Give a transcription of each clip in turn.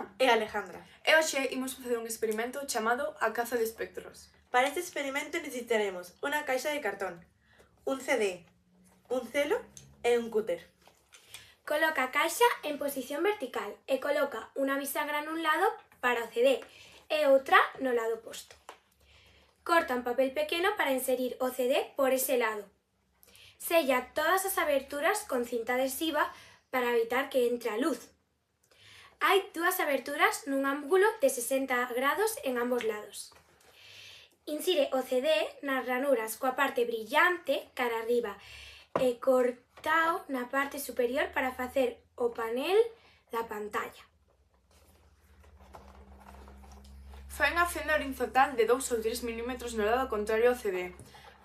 Ana e Alejandra. E hoxe imos facer un experimento chamado a caza de espectros. Para este experimento necesitaremos unha caixa de cartón, un CD, un celo e un cúter. Coloca a caixa en posición vertical e coloca unha bisagra nun lado para o CD e outra no lado oposto. Corta un papel pequeno para inserir o CD por ese lado. Sella todas as aberturas con cinta adhesiva para evitar que entre a luz. Hai dúas aberturas nun ángulo de 60 grados en ambos lados. Insire o CD nas ranuras coa parte brillante cara arriba e cortao na parte superior para facer o panel da pantalla. Fai unha fenda horizontal de 2 ou 3 mm no lado contrario ao CD,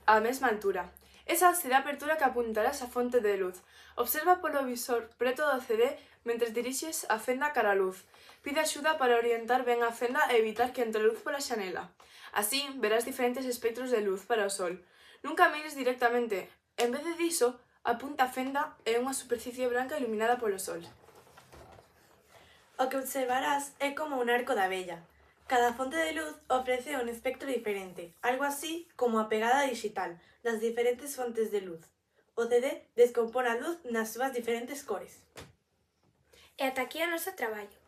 á mesma altura. Esa será a apertura que apuntarás á fonte de luz. Observa polo visor preto do CD mentres dirixes a fenda cara á luz. Pide axuda para orientar ben a fenda e evitar que entre luz pola xanela. Así, verás diferentes espectros de luz para o sol. Nunca mires directamente. En vez diso, apunta a fenda e unha superficie branca iluminada polo sol. O que observarás é como un arco da vella. Cada fonte de luz ofrece un espectro diferente, algo así como a pegada digital das diferentes fontes de luz. O CD descompón a luz nas súas diferentes cores. E ata aquí o noso traballo.